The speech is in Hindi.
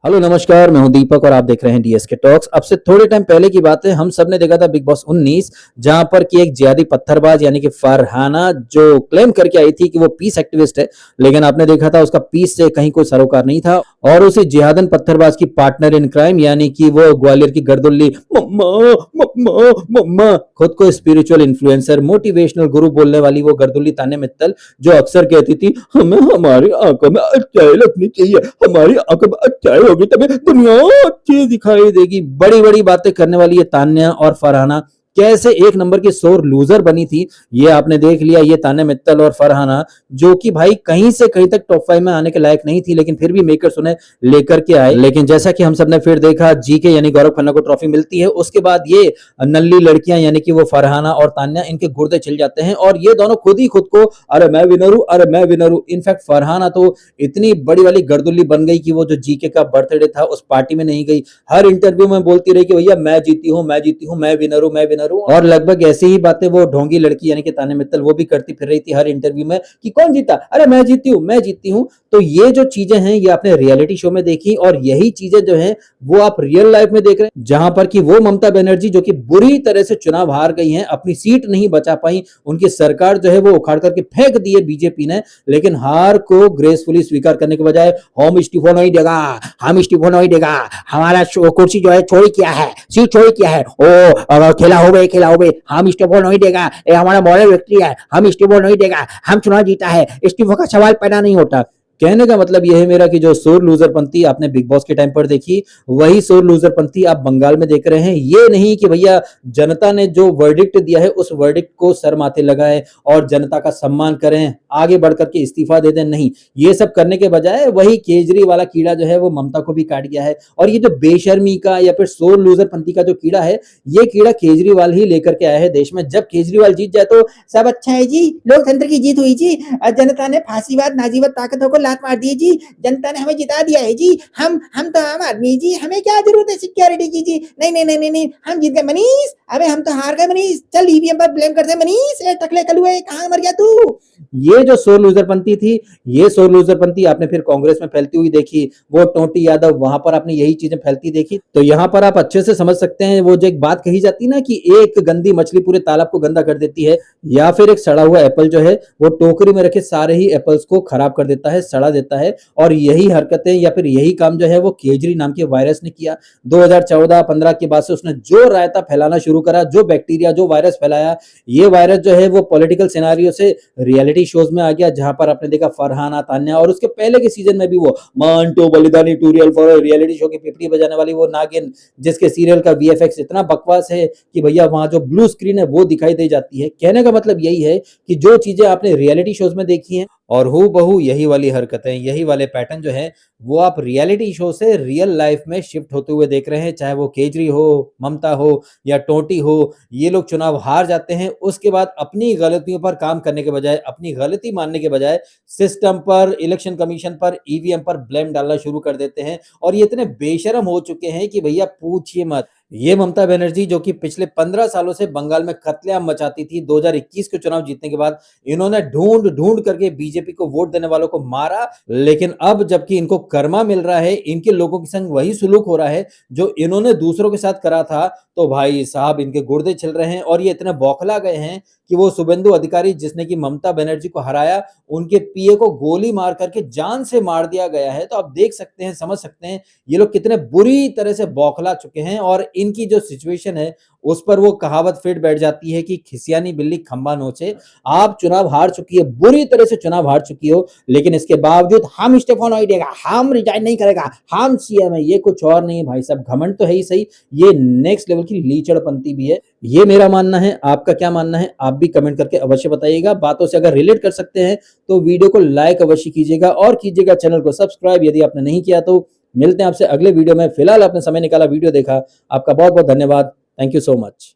हेलो नमस्कार, मैं हूं दीपक और आप देख रहे हैं डीएसके टॉक्स। अब से थोड़े टाइम पहले की बात है, हम सब ने देखा था बिग बॉस 19, जहां पर कि एक जिहादी पत्थरबाज यानी कि फरहाना जो क्लेम करके आई थी कि वो पीस एक्टिविस्ट है, लेकिन आपने देखा था उसका पीस से कहीं कोई सरोकार नहीं था। और उसी जिहादन पत्थरबाज की पार्टनर इन क्राइम यानी कि वो ग्वालियर की गर्दुल्ली मम्मा मम्मा मम्मा, खुद को स्पिरिचुअल इन्फ्लुएंसर मोटिवेशनल गुरु बोलने वाली वो गर्दुल्ली तान्या मित्तल, जो अक्सर कहती थी हमें हमारी आंखों में अच्छाई रखनी चाहिए, हमारी आंखों में अच्छाई होगी तभी दुनिया अच्छी दिखाई देगी। बड़ी बड़ी बातें करने वाली ये तान्या और फरहाना कैसे एक नंबर की सोर लूजर बनी थी, ये आपने देख लिया। ये तान्या मित्तल और फरहाना जो कि भाई कहीं से कहीं तक टॉप 5 में आने के लायक नहीं थी, लेकिन फिर भी मेकर्स उन्हें लेकर के आए। लेकिन जैसा कि हम सब ने फिर देखा, जीके यानी गौरव खन्ना को ट्रॉफी मिलती है, उसके बाद ये नल्ली लड़कियां यानी कि वो फरहाना और तान्या, इनके गुर्दे छिल जाते हैं और ये दोनों खुद ही खुद को अरे मैं विनर हूं, अरे मैं विनर हूं। इनफैक्ट फरहाना तो इतनी बड़ी वाली गर्दुल्ली बन गई कि वो जो जीके का बर्थडे था उस पार्टी में नहीं गई। हर इंटरव्यू में बोलती रही कि भैया मैं जीती हूं, मैं जीती हूं, मैं विनर हूं, मैं विनर हूं। और लगभग ऐसी ही बातें वो ढोंगी लड़की यानी कि तान्या मित्तल वो भी करती फिर रही थी हर इंटरव्यू में कि कौन जीता, अरे मैं जीती हूं, मैं जीती हूं। तो ये जो चीजें हैं ये आपने रियलिटी शो में देखी और यही चीजें जो हैं वो आप रियल लाइफ में देख रहे हैं, जहां पर कि वो ममता बनर्जी जो कि बुरी तरह से चुनाव हार गई हैं, अपनी सीट नहीं बचा पाई, उनकी सरकार जो है वो उखाड़ करके फेंक दी है बीजेपी ने। लेकिन हार को ग्रेसफुली स्वीकार करने के बजाय हम इस्तीफा नहीं देगा, हम इस्तीफा नहीं देगा, हमारा कुर्सी जो है छोड़ी किया है, सीट छोड़ी किया है, ओ खेला हो गए, खेला हो गए, हम इस्तीफा नहीं देगा, ये हमारा मॉरल व्यक्ति है, हम इस्तीफा नहीं देगा, हम चुनाव जीता है, इस्तीफा का सवाल पैदा नहीं होता। कहने का मतलब यह है मेरा कि जो सोर लूजर पंथी आपने बिग बॉस के टाइम पर देखी, वही सोर लूजर पंथी आप बंगाल में देख रहे हैं। ये नहीं कि भैया जनता ने जो वर्डिक्ट दिया है उस वर्डिक्ट को सर माथे लगाए और जनता का सम्मान करें, आगे बढ़ करके इस्तीफा दे दें, नहीं। ये सब करने के बजाय वही केजरीवाल वाला कीड़ा जो है वो ममता को भी काट गया है। और ये जो बेशर्मी का या फिर सोर लूजर पंथी का जो कीड़ा है, ये कीड़ा केजरीवाल ही लेकर के आया है देश में। जब केजरीवाल जीत जाए तो सब अच्छा है जी, लोकतंत्र की जीत हुई जी, जनता ने फांसीवाद नाजीवाद ताकतों को लात मार दी जी, जनता ने हमें जिता दिया है जी, हम तो आम आदमी जी, हमें क्या जरूरत है सिक्योरिटी की जी, नहीं नहीं नहीं नहीं नहीं, हम जीत गए मनीष, अबे हम तो हार गए मनीष, चल ईवीएम पर ब्लेम करते मनीष, ए टकले कलुए कहां मर गया तू। ये जो सोर लूजरपंथी थी, ये सोर लूजरपंथी आपने फिर कांग्रेस में फैलती हुई देखी, वो टोंटी यादव वहां पर आपने यही चीजें फैलती देखी। तो यहां पर आप अच्छे से समझ सकते हैं वो जो एक बात कही जाती ना कि एक गंदी मछली पूरे तालाब को गंदा कर देती है, या फिर एक सड़ा हुआ एप्पल जो है वो टोकरी में रखे सारे ही एप्पल्स को खराब कर देता है, सड़ा देता है। और यही हरकतें या फिर यही काम जो है वो केजरी नाम के वायरस ने किया। 2014-15 के बाद से उसने जो रायता फैलाना शुरू करा, जो बैक्टीरिया, जो वायरस फैलाया, ये वायरस जो है वो पॉलिटिकल सिनेरियो से रियलिटी शोज में आ गया, जहां पर आपने देखा फरहाना, तान्या और उसके पहले के सीजन में भी वो मांटो बलिदानी टूरियल फॉर रियलिटी शो की पिपड़ी बजाने वाली वो नागिन, जिसके सीरियल का वीएफएक्स इतना बकवास है कि भैया वहां जो ब्लू स्क्रीन है वो दिखाई दे जाती है। कहने का मतलब यही है कि जो चीजें आपने रियलिटी शोज में देखी हैं और हूबहू यही वाली हरकतें, यही वाले पैटर्न जो है वो आप रियलिटी शो से रियल लाइफ में शिफ्ट होते हुए देख रहे हैं। चाहे वो केजरी हो, ममता हो या टोटी हो, ये लोग चुनाव हार जाते हैं, उसके बाद अपनी गलतियों पर काम करने के बजाय, अपनी गलती मानने के बजाय सिस्टम पर, इलेक्शन कमीशन पर, ईवीएम पर ब्लेम डालना शुरू कर देते हैं। और ये इतने बेशरम हो चुके हैं कि भैया पूछिए मत। ये ममता बनर्जी जो कि पिछले 15 सालों से बंगाल में कत्लेआम मचाती थी, 2021 के चुनाव जीतने के बाद इन्होंने ढूंढ ढूंढ करके बीजेपी को वोट देने वालों को मारा। लेकिन अब जबकि इनको कर्मा मिल रहा है, इनके लोगों के संग वही सुलूक हो रहा है जो इन्होंने दूसरों के साथ करा था, तो भाई साहब इनके गुर्दे छिल रहे हैं। और ये इतने बौखला गए हैं कि वो शुभेंदु अधिकारी जिसने की ममता बनर्जी को हराया, उनके पीए को गोली मार करके जान से मार दिया गया है। तो आप देख सकते हैं, समझ सकते हैं ये लोग कितने बुरी तरह से बौखला चुके हैं। और इनकी जो सिचुएशन है उस पर वो कहावत फिट बैठ जाती है कि खिसियानी बिल्ली खंबा नोचे। आप चुनाव हार चुकी है, बुरी तरह से चुनाव हार चुकी हो, लेकिन इसके बावजूद हम इस्तीफा नहीं देगा, हम रिजाइन नहीं करेगा, हम सीएम है, ये कुछ और नहीं है भाई साहब। घमंड तो है ही सही, ये नेक्स्ट लेवल की लीचड़पंती भी है। ये मेरा मानना है, आपका क्या मानना है आप भी कमेंट करके अवश्य बताइएगा। बातों से अगर रिलेट कर सकते हैं तो वीडियो को लाइक अवश्य कीजिएगा और कीजिएगा चैनल को सब्सक्राइब यदि आपने नहीं किया तो। मिलते हैं आपसे अगले वीडियो में। फिलहाल आपने समय निकाला, वीडियो देखा, आपका बहुत बहुत धन्यवाद। Thank you so much.